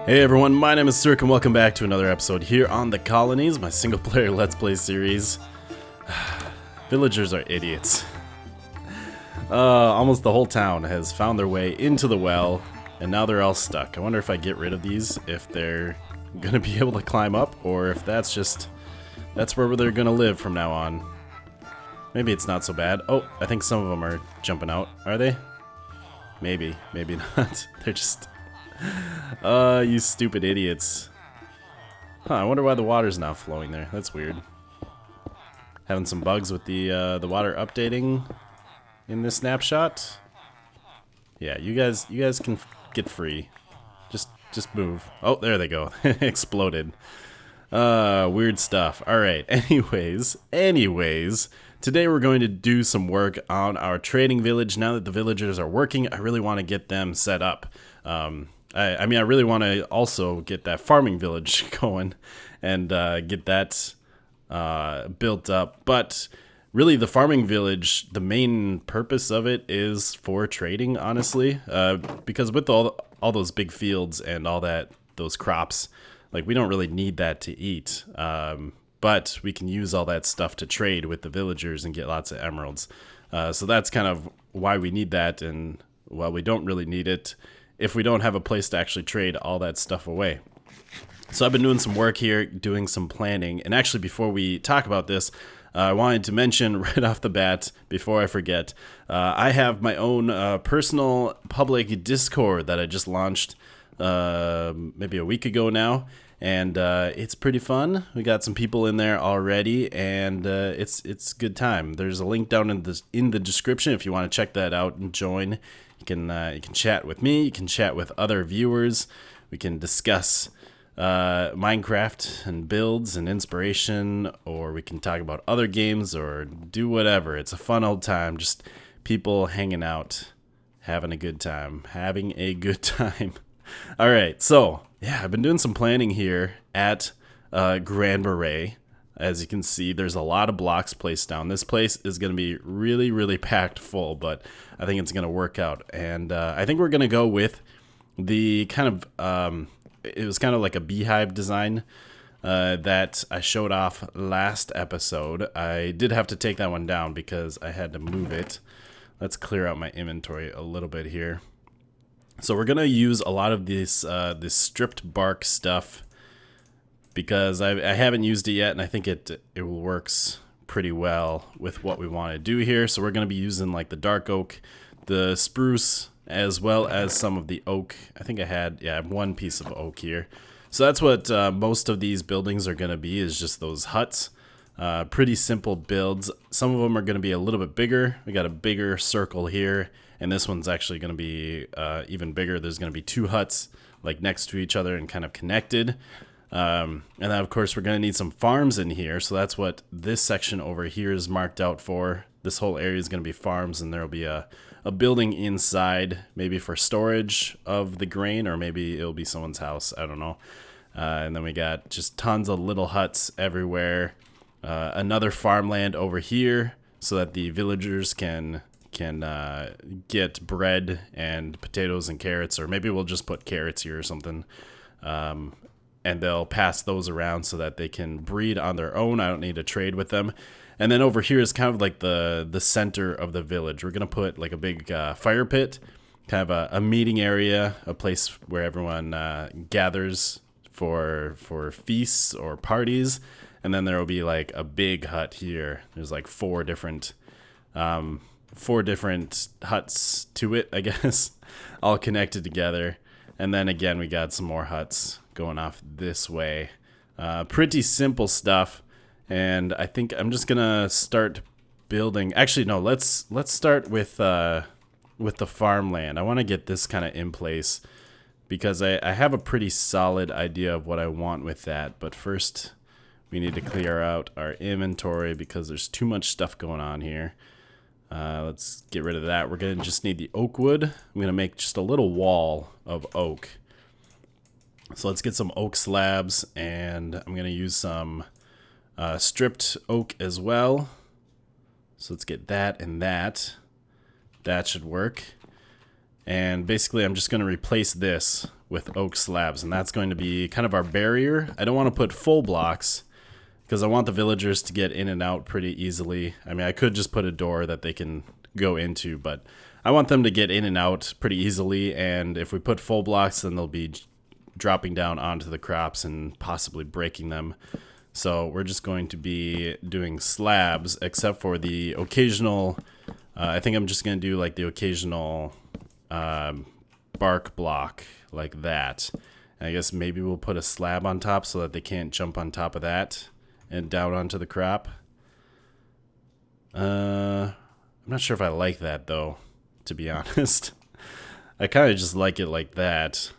Hey everyone, my name is theSirhc and welcome back to another episode here on the Colonies, my single player Let's Play series. Villagers are idiots. Almost the whole town has found their way into the well, and now they're all stuck. I wonder if I get rid of these, if they're gonna be able to climb up, or if that's where they're gonna live from now on. Maybe it's not so bad. Oh, I think some of them are jumping out. Are they? Maybe, maybe not. They're just... you stupid idiots. Huh, I wonder why the water's not flowing there. That's weird. Having some bugs with the water updating in this snapshot. Yeah, you guys can get free. Just move. Oh, there they go. Exploded. Weird stuff. Alright, anyways, today we're going to do some work on our trading village. Now that the villagers are working, I really want to get them set up. I mean, I really want to also get that farming village going and get that built up. But really, the farming village, the main purpose of it is for trading, honestly. Because with all those big fields and all those crops, like, we don't really need that to eat. But we can use all that stuff to trade with the villagers and get lots of emeralds. So that's kind of why we need that. And while we don't really need it, if we don't have a place to actually trade all that stuff away. So I've been doing some work here, doing some planning. And actually, before we talk about this, I wanted to mention right off the bat, before I forget, I have my own personal public Discord that I just launched maybe a week ago now. And it's pretty fun. We got some people in there already, and it's a good time. There's a link down in the description if you want to check that out and join. You can chat with me. You can chat with other viewers. We can discuss Minecraft and builds and inspiration, or we can talk about other games or do whatever. It's a fun old time. Just people hanging out, having a good time. All right, so yeah, I've been doing some planning here at Grand Marais. As you can see, there's a lot of blocks placed down. This place is going to be really, really packed full, but I think it's going to work out. And I think we're going to go with the kind of, it was kind of like a beehive design that I showed off last episode. I did have to take that one down because I had to move it. Let's clear out my inventory a little bit here. So we're going to use a lot of this stripped bark stuff because I haven't used it yet, and I think it works pretty well with what we want to do here. So we're going to be using like the dark oak, the spruce, as well as some of the oak. I think I have one piece of oak here. So that's what most of these buildings are going to be, is just those huts. Pretty simple builds. Some of them are going to be a little bit bigger. We got a bigger circle here, and this one's actually going to be even bigger. There's going to be two huts like next to each other and kind of connected. And then, of course, we're going to need some farms in here. So that's what this section over here is marked out for. This whole area is going to be farms, and there will be a building inside, maybe for storage of the grain, or maybe it'll be someone's house. I don't know. And then we got just tons of little huts everywhere. Another farmland over here so that the villagers can get bread and potatoes and carrots, or maybe we'll just put carrots here or something. And they'll pass those around so that they can breed on their own. I don't need to trade with them. And then over here is kind of like the center of the village. We're going to put like a big fire pit, kind of a meeting area, a place where everyone gathers for feasts or parties. And then there will be like a big hut here. There's like four different huts to it, I guess, all connected together. And then again, we got some more huts going off this way. Pretty simple stuff. And I think I'm just gonna start building. Actually, no, let's start with the farmland. I want to get this kind of in place because I have a pretty solid idea of what I want with that. But first, we need to clear out our inventory because there's too much stuff going on here. Let's get rid of that. We're gonna just need the oak wood. I'm gonna make just a little wall of oak. So let's get some oak slabs, and I'm gonna use some stripped oak as well. So let's get that and that. That should work. And basically I'm just going to replace this with oak slabs, and that's going to be kind of our barrier. I don't want to put full blocks because I want the villagers to get in and out pretty easily. I mean, I could just put a door that they can go into, but I want them to get in and out pretty easily, and if we put full blocks, then they'll be dropping down onto the crops and possibly breaking them. So we're just going to be doing slabs, except for the occasional, I think I'm just going to do like the occasional bark block like that. And I guess maybe we'll put a slab on top so that they can't jump on top of that and down onto the crop. I'm not sure if I like that though, to be honest. I kind of just like it like that.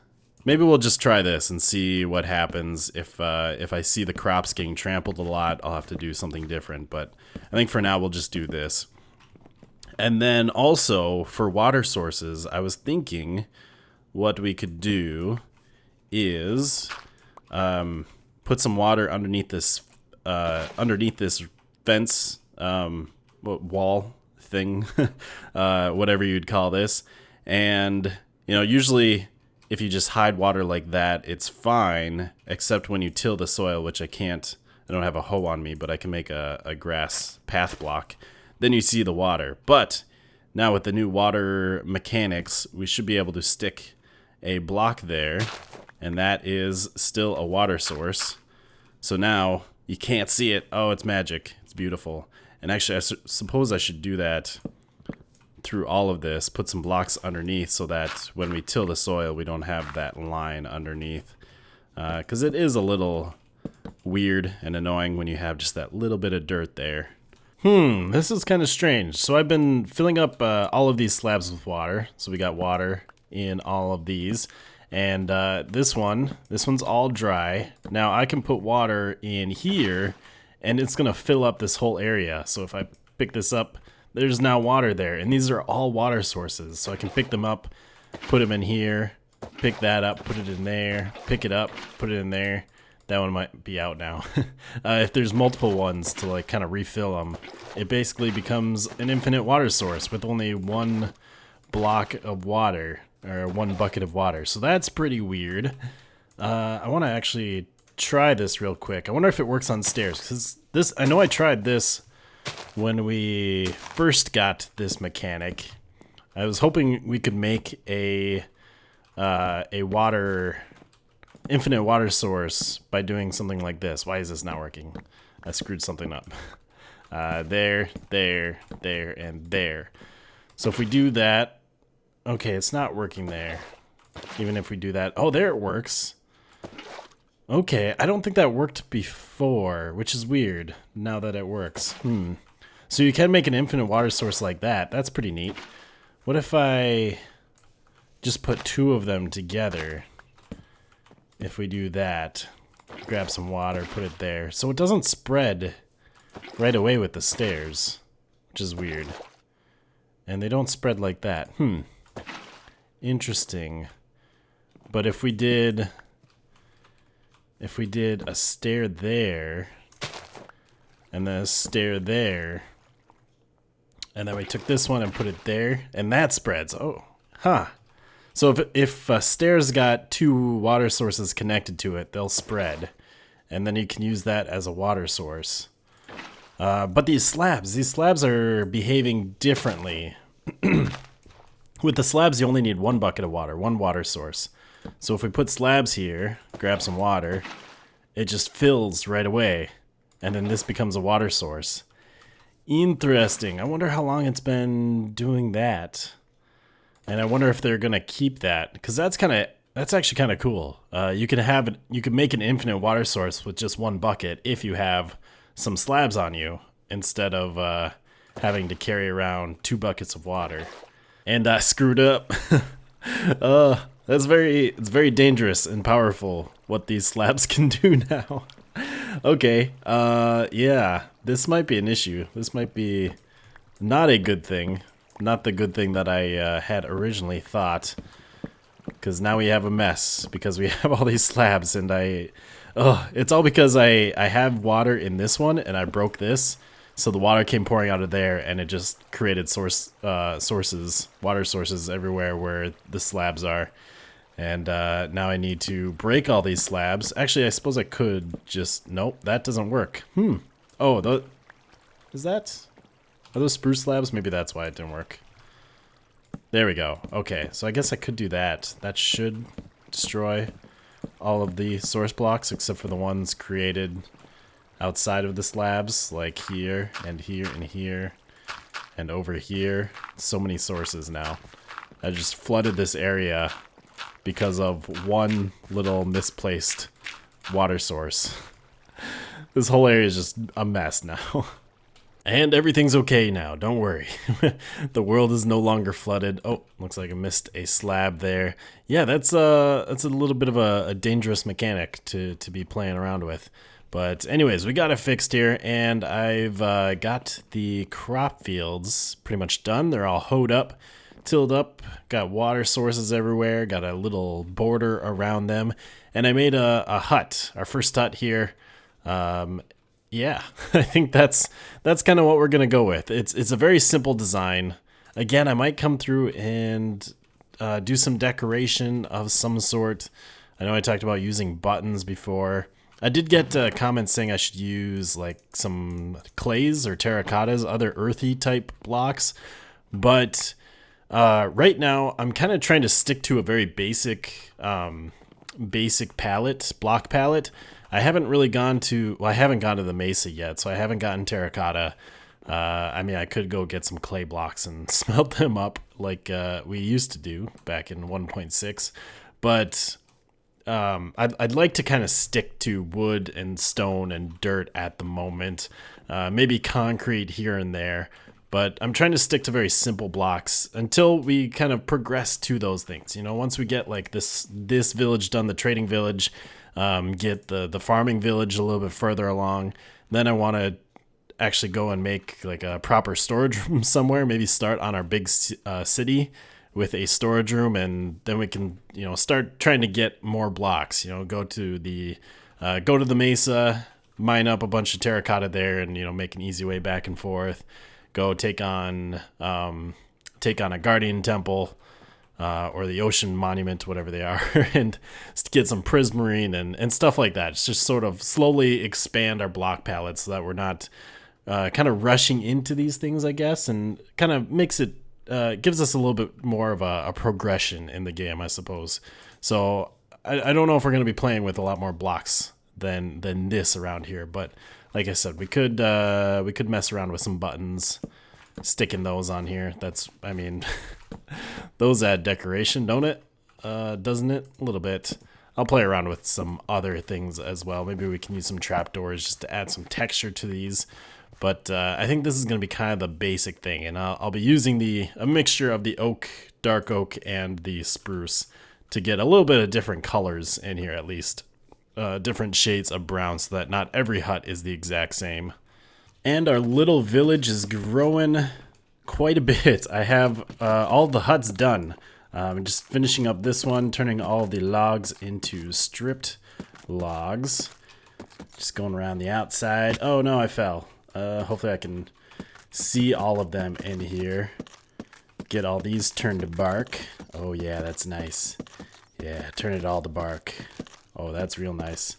Maybe we'll just try this and see what happens. If I see the crops getting trampled a lot, I'll have to do something different. But I think for now we'll just do this. And then also for water sources, I was thinking what we could do is put some water underneath this fence wall thing, whatever you'd call this. And you know, usually if you just hide water like that, it's fine, except when you till the soil, which I can't. I don't have a hoe on me, but I can make a grass path block. Then you see the water. But now with the new water mechanics, we should be able to stick a block there, and that is still a water source. So now you can't see it. Oh, it's magic. It's beautiful. And actually, I suppose I should do that through all of this, put some blocks underneath so that when we till the soil, we don't have that line underneath. Because it is a little weird and annoying when you have just that little bit of dirt there. This is kind of strange. So I've been filling up all of these slabs with water. So we got water in all of these. And this one's all dry. Now I can put water in here and it's going to fill up this whole area. So if I pick this up, there's now water there. And these are all water sources. So I can pick them up, put them in here, pick that up, put it in there, pick it up, put it in there. That one might be out now. If there's multiple ones to like kind of refill them, it basically becomes an infinite water source with only one block of water, or one bucket of water. So that's pretty weird. I want to actually try this real quick. I wonder if it works on stairs, because this, I know I tried this when we first got this mechanic. I was hoping we could make a infinite water source by doing something like this. Why is this not working? I screwed something up. There, and there. So if we do that, okay, it's not working there. Even if we do that, oh, there it works. Okay, I don't think that worked before, which is weird now that it works. So you can make an infinite water source like that. That's pretty neat. What if I just put two of them together? If we do that, grab some water, put it there. So it doesn't spread right away with the stairs, which is weird. And they don't spread like that. Interesting. But if we did a stair there, and then a stair there, and then we took this one and put it there, and that spreads. Oh, huh. So if a stair's got two water sources connected to it, they'll spread. And then you can use that as a water source. But these slabs are behaving differently. With the slabs, you only need one bucket of water, one water source. So if we put slabs here, grab some water, it just fills right away. And then this becomes a water source. Interesting. I wonder how long it's been doing that. And I wonder if they're gonna keep that, because that's actually kind of cool. You can make an infinite water source with just one bucket if you have some slabs on you, instead of having to carry around 2 buckets of water. And I screwed up. It's very dangerous and powerful what these slabs can do now. Okay, yeah, this might be an issue. This might be not a good thing. Not the good thing that I had originally thought. Because now we have a mess. Because we have all these slabs and it's all because I have water in this one and I broke this. So the water came pouring out of there, and it just created water sources everywhere where the slabs are. And now I need to break all these slabs. Actually, I suppose I could just... Nope, that doesn't work. Oh, is that... Are those spruce slabs? Maybe that's why it didn't work. There we go. Okay, so I guess I could do that. That should destroy all of the source blocks except for the ones created outside of the slabs, like here and here and here and over here. So many sources now. I just flooded this area because of one little misplaced water source. This whole area is just a mess now. And everything's okay now, don't worry. The world is no longer flooded. Oh, looks like I missed a slab there. Yeah, that's a little bit of a dangerous mechanic to be playing around with. But anyways, we got it fixed here, and I've got the crop fields pretty much done. They're all hoed up, tilled up, got water sources everywhere, got a little border around them, and I made a hut, our first hut here. Yeah, I think that's kind of what we're gonna go with. It's a very simple design. Again, I might come through and do some decoration of some sort. I know I talked about using buttons before. I did get comments saying I should use like some clays or terracottas, other earthy type blocks, but right now I'm kind of trying to stick to a very basic block palette. I haven't really gone to, well, I haven't gone to the mesa yet, so I haven't gotten terracotta. I mean, I could go get some clay blocks and smelt them up like we used to do back in 1.6, but I'd like to kind of stick to wood and stone and dirt at the moment, maybe concrete here and there, but I'm trying to stick to very simple blocks until we kind of progress to those things. You know, once we get like this village done, the trading village, get the farming village a little bit further along, then I want to actually go and make like a proper storage room somewhere, maybe start on our big city with a storage room, and then we can, you know, start trying to get more blocks. You know, go to the mesa, mine up a bunch of terracotta there, and, you know, make an easy way back and forth. Go take on a guardian temple, or the ocean monument, whatever they are, and get some prismarine and stuff like that. It's just sort of slowly expand our block palette so that we're not kind of rushing into these things, I guess, and kind of makes it, gives us a little bit more of a progression in the game, I suppose. So I don't know if we're going to be playing with a lot more blocks than this around here, but like I said, we could mess around with some buttons, sticking those on here. That's, I mean, those add decoration, don't it? Doesn't it? A little bit. I'll play around with some other things as well. Maybe we can use some trapdoors just to add some texture to these. But I think this is going to be kind of the basic thing, and I'll be using a mixture of the oak, dark oak, and the spruce to get a little bit of different colors in here, at least. Different shades of brown, so that not every hut is the exact same. And our little village is growing quite a bit. I have all the huts done. I'm just finishing up this one, turning all the logs into stripped logs. Just going around the outside. Oh no, I fell. Hopefully I can see all of them in here. Get all these turned to bark. Oh yeah, that's nice. Yeah, turn it all to bark. Oh, that's real nice.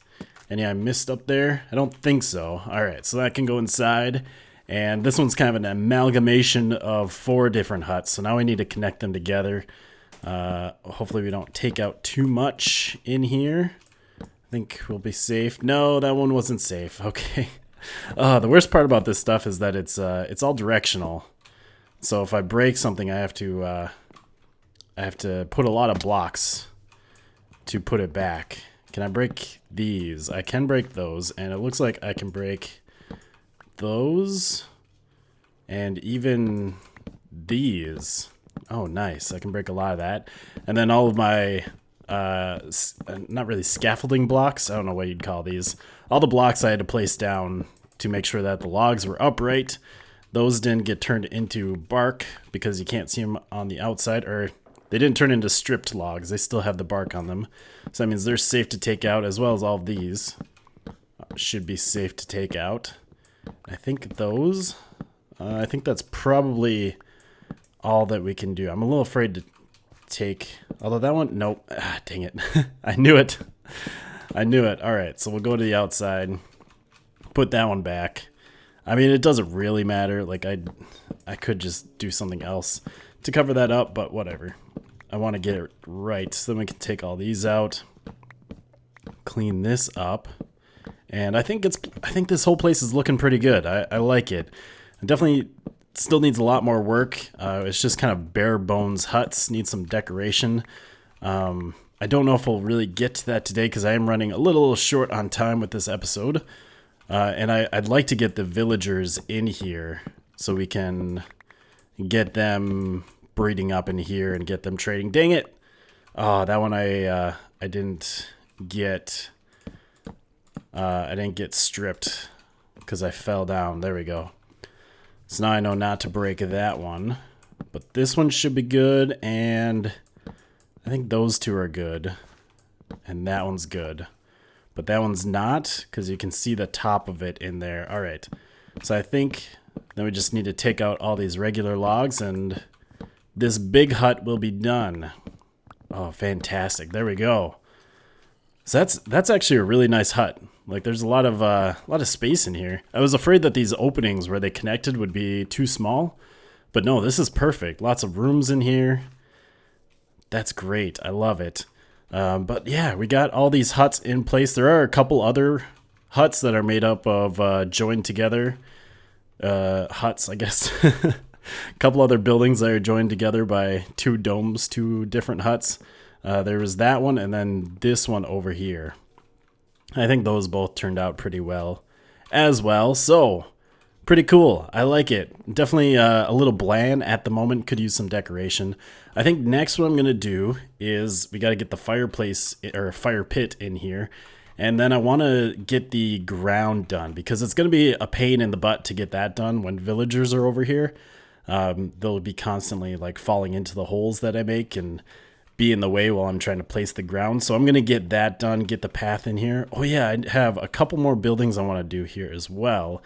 Any I missed up there? I don't think so. Alright, so that can go inside. And this one's kind of an amalgamation of 4 different huts. So now we need to connect them together. Hopefully we don't take out too much in here. I think we'll be safe. No, that one wasn't safe. Okay. The worst part about this stuff is that it's all directional. So if I break something, I have to put a lot of blocks to put it back. Can I break these? I can break those, and it looks like I can break those and even these. Oh, nice. I can break a lot of that. And then all of my, not really scaffolding blocks. I don't know what you'd call these. All the blocks I had to place down to make sure that the logs were upright. Those didn't get turned into bark because you can't see them on the outside, or they didn't turn into stripped logs. They still have the bark on them. So that means they're safe to take out, as well as all of these should be safe to take out. I think those, I think that's probably all that we can do. I'm a little afraid to take, although that one, nope. Ah, dang it. I knew it. I knew it. All right, so we'll go to the outside, put that one back. I mean, it doesn't really matter. Like, I could just do something else to cover that up, but whatever. I want to get it right, so then we can take all these out, clean this up, and I think this whole place is looking pretty good. I like it. It definitely still needs a lot more work. It's just kind of bare bones huts, need some decoration. I don't know if we'll really get to that today because I am running a little short on time with this episode. And I'd like to get the villagers in here so we can get them breeding up in here and get them trading. Dang it! Oh, that one I didn't get. I didn't get stripped because I fell down. There we go. So now I know not to break that one. But this one should be good, and I think those two are good. And that one's good. But that one's not, because you can see the top of it in there. All right. So I think then we just need to take out all these regular logs, and this big hut will be done. Oh, fantastic. There we go. So that's actually a really nice hut. Like, there's a lot of space in here. I was afraid that these openings where they connected would be too small, but no, this is perfect. Lots of rooms in here. That's great. I love it. But yeah, we got all these huts in place. There are a couple other huts that are made up of joined together huts, I guess. A couple other buildings that are joined together by two domes, two different huts. There was that one and then this one over here. I think those both turned out pretty well as well. So, pretty cool. I like it. Definitely a little bland at the moment. Could use some decoration. I think next what I'm going to do is we got to get the fireplace or fire pit in here. And then I want to get the ground done because it's going to be a pain in the butt to get that done when villagers are over here. They'll be constantly like falling into the holes that I make and be in the way while I'm trying to place the ground. So I'm going to get that done, get the path in here. Oh yeah, I have a couple more buildings I want to do here as well.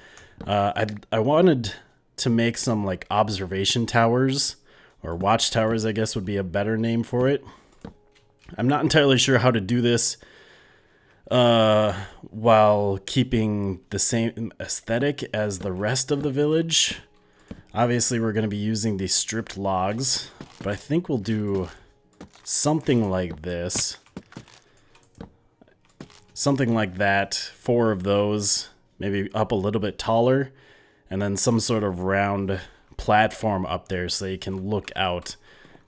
I wanted to make some like observation towers or watchtowers, I guess would be a better name for it. I'm not entirely sure how to do this while keeping the same aesthetic as the rest of the village. Obviously, we're going to be using these stripped logs, but I think we'll do something like this. Something like that. 4 of those, maybe up a little bit taller, and then some sort of round platform up there so you can look out.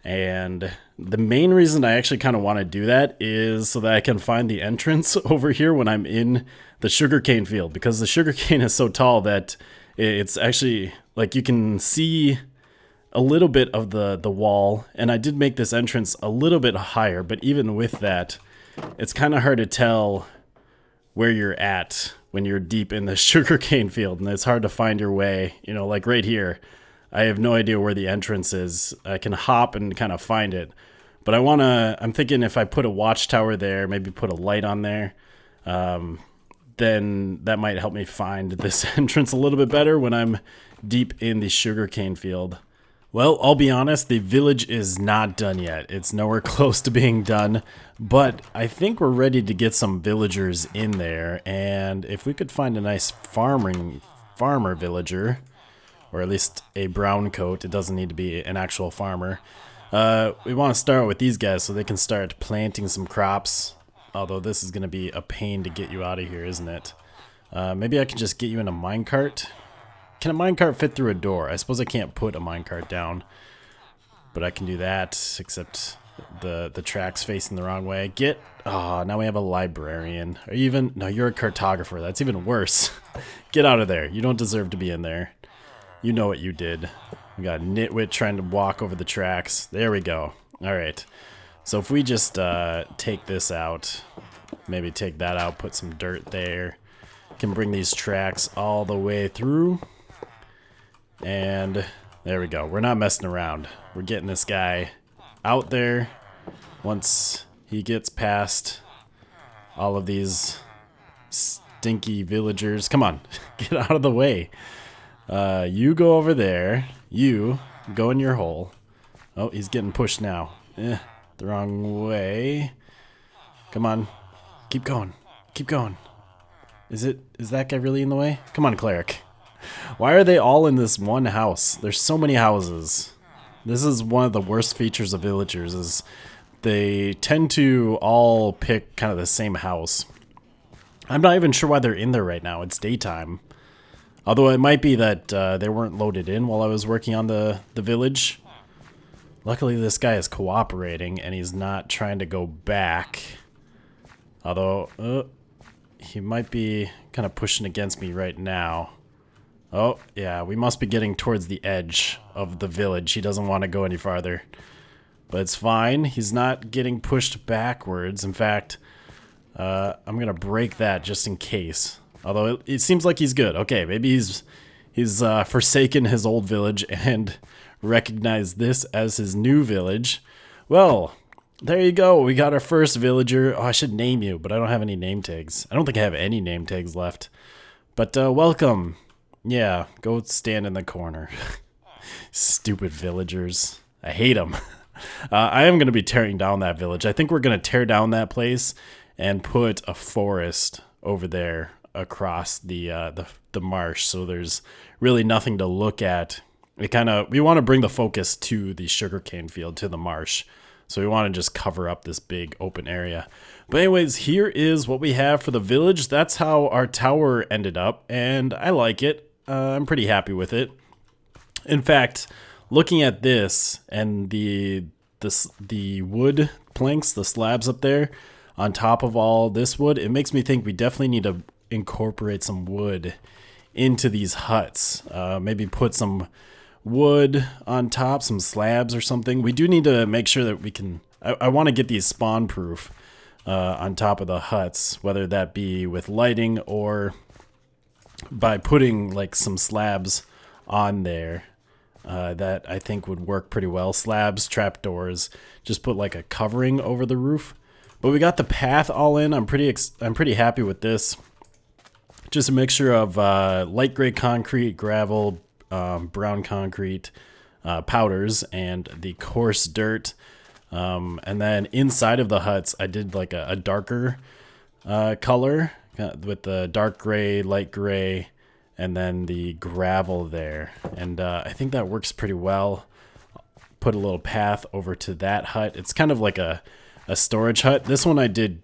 And the main reason I actually kind of want to do that is so that I can find the entrance over here when I'm in the sugarcane field, because the sugarcane is so tall that it's actually like you can see a little bit of the wall. And I did make this entrance a little bit higher, but even with that, it's kind of hard to tell where you're at when you're deep in the sugarcane field, and it's hard to find your way. You know, like right here, I have no idea where the entrance is. I can hop and kind of find it, but I'm thinking if I put a watchtower there, maybe put a light on there, then that might help me find this entrance a little bit better when I'm deep in the sugarcane field. Well, I'll be honest, the village is not done yet. It's nowhere close to being done, but I think we're ready to get some villagers in there, and if we could find a nice farmer villager, or at least a brown coat, it doesn't need to be an actual farmer. We want to start with these guys so they can start planting some crops, although this is going to be a pain to get you out of here, isn't it? Maybe I can just get you in a minecart. Can a minecart fit through a door? I suppose I can't put a minecart down, but I can do that, except the track's facing the wrong way. Now we have a librarian. Are you even? No, you're a cartographer. That's even worse. Get out of there. You don't deserve to be in there. You know what you did. We got Nitwit trying to walk over the tracks. There we go. All right. So if we just take this out, maybe take that out, put some dirt there, can bring these tracks all the way through. And there we go. We're not messing around. We're getting this guy out there. Once he gets past all of these stinky villagers. Come on, get out of the way. You go over there. You go in your hole. Oh, he's getting pushed now. The wrong way. Come on. Keep going. Keep going. Is that guy really in the way? Come on, cleric. Why are they all in this one house? There's so many houses. This is one of the worst features of villagers is they tend to all pick kind of the same house. I'm not even sure why they're in there right now. It's daytime. Although it might be that they weren't loaded in while I was working on the village. Luckily this guy is cooperating and he's not trying to go back. Although, he might be kind of pushing against me right now. Oh, yeah, we must be getting towards the edge of the village. He doesn't want to go any farther. But it's fine. He's not getting pushed backwards. In fact, I'm going to break that just in case. Although it seems like he's good. Okay, maybe he's forsaken his old village and recognized this as his new village. Well, there you go. We got our first villager. Oh, I should name you, but I don't have any name tags. I don't think I have any name tags left. But welcome. Yeah, go stand in the corner. Stupid villagers. I hate them. I am going to be tearing down that village. I think we're going to tear down that place and put a forest over there across the marsh, so there's really nothing to look at. We want to bring the focus to the sugarcane field, to the marsh. So we want to just cover up this big open area. But anyways, here is what we have for the village. That's how our tower ended up, and I like it. I'm pretty happy with it. In fact, looking at this and the wood planks, the slabs up there on top of all this wood, it makes me think we definitely need to incorporate some wood into these huts. Maybe put some wood on top, some slabs or something. We do need to make sure that we can... I want to get these spawn proof on top of the huts, whether that be with lighting or by putting like some slabs on there. That I think would work pretty well. Slabs, trapdoors, just put like a covering over the roof. But we got the path all in. I'm pretty happy with this. Just a mixture of light gray concrete, gravel, brown concrete, powders, and the coarse dirt. And then inside of the huts, I did like a darker color with the dark gray, light gray, and then the gravel there. And I think that works pretty well. Put a little path over to that hut. It's kind of like a storage hut. This one I did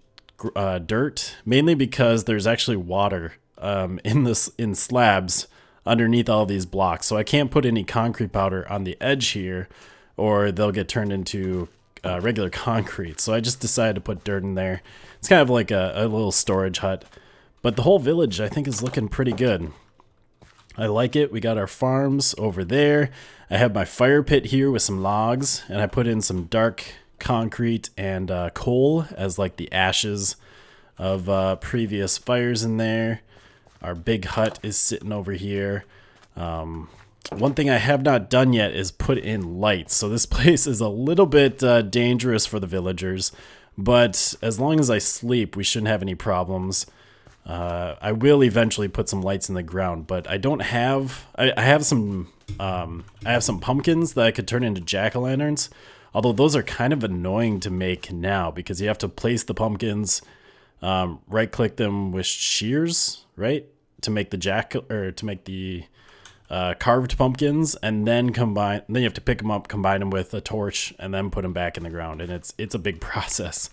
dirt, mainly because there's actually water in slabs underneath all these blocks. So I can't put any concrete powder on the edge here, or they'll get turned into regular concrete. So I just decided to put dirt in there. It's kind of like a little storage hut. But the whole village, I think, is looking pretty good. I like it. We got our farms over there. I have my fire pit here with some logs, and I put in some dark concrete and coal as like the ashes of previous fires in there. Our big hut is sitting over here. One thing I have not done yet is put in lights. So this place is a little bit dangerous for the villagers, but as long as I sleep, we shouldn't have any problems. I will eventually put some lights in the ground, but I don't have... I have some pumpkins that I could turn into jack-o'-lanterns, although those are kind of annoying to make now because you have to place the pumpkins, right-click them with shears, right, to make the carved pumpkins, and then you have to pick them up, combine them with a torch, and then put them back in the ground, and it's a big process.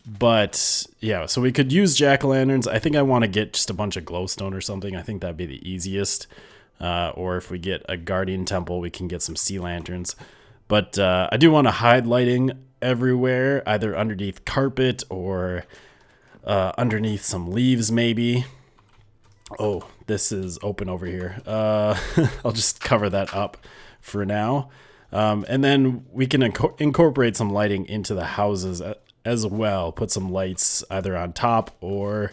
But yeah, so we could use jack-o'-lanterns. I think I want to get just a bunch of glowstone or something. I think that'd be the easiest. Or if we get a guardian temple, we can get some sea lanterns. But I do want to hide lighting everywhere, either underneath carpet or underneath some leaves maybe. Oh, this is open over here. I'll just cover that up for now. And then we can incorporate some lighting into the houses as well. Put some lights either on top or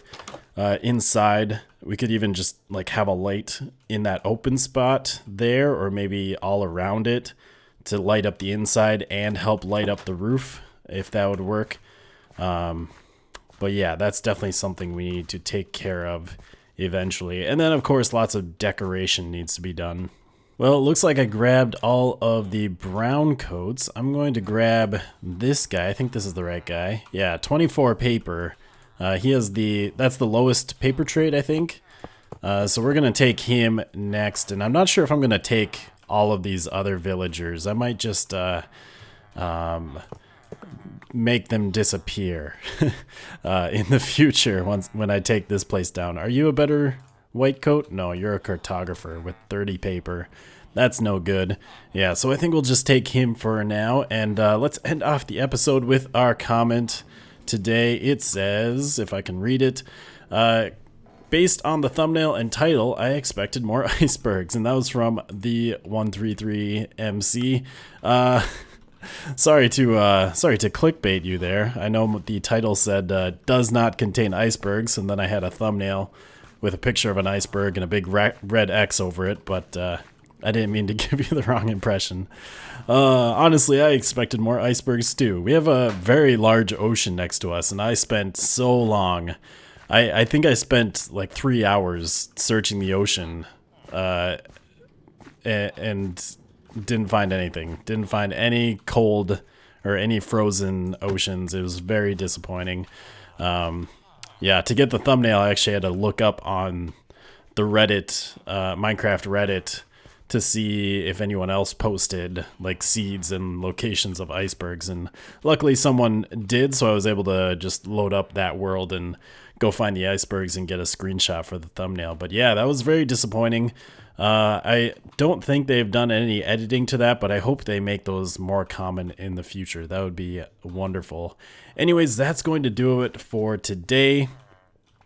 inside. We could even just like have a light in that open spot there, or maybe all around it to light up the inside and help light up the roof, if that would work. But yeah, that's definitely something we need to take care of eventually. And then, of course, lots of decoration needs to be done. Well, it looks like I grabbed all of the brown coats. I'm going to grab this guy. I think this is the right guy. Yeah, 24 paper. That's the lowest paper trade, I think. So we're going to take him next. And I'm not sure if I'm going to take all of these other villagers. I might just make them disappear in the future when I take this place down. Are you a better white coat? No, you're a cartographer with 30 paper. That's no good. Yeah, so I think we'll just take him for now, and let's end off the episode with our comment today. It says, if I can read it, based on the thumbnail and title, I expected more icebergs, and that was from the 133MC. Sorry to clickbait you there. I know the title said does not contain icebergs, and then I had a thumbnail with a picture of an iceberg and a big red X over it, but I didn't mean to give you the wrong impression. Honestly, I expected more icebergs too. We have a very large ocean next to us, and I spent so long. I think I spent like 3 hours searching the ocean, and didn't find anything. Didn't find any cold or any frozen oceans. It was very disappointing. Yeah, to get the thumbnail, I actually had to look up on the Reddit, Minecraft Reddit, to see if anyone else posted like seeds and locations of icebergs, and luckily someone did, so I was able to just load up that world and go find the icebergs and get a screenshot for the thumbnail. But yeah, that was very disappointing. I don't think they've done any editing to that, but I hope they make those more common in the future. That would be wonderful. Anyways, that's going to do it for today.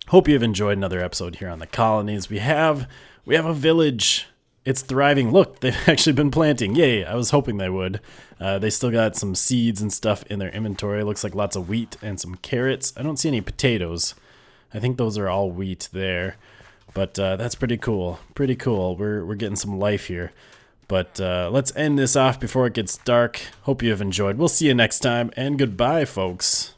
Hope you have enjoyed another episode here on the Colonies. We have a village. It's thriving. Look, they've actually been planting. Yay, I was hoping they would. They still got some seeds and stuff in their inventory. Looks like lots of wheat and some carrots. I don't see any potatoes. I think those are all wheat there. But that's pretty cool. Pretty cool. We're getting some life here. But let's end this off before it gets dark. Hope you have enjoyed. We'll see you next time, and goodbye, folks.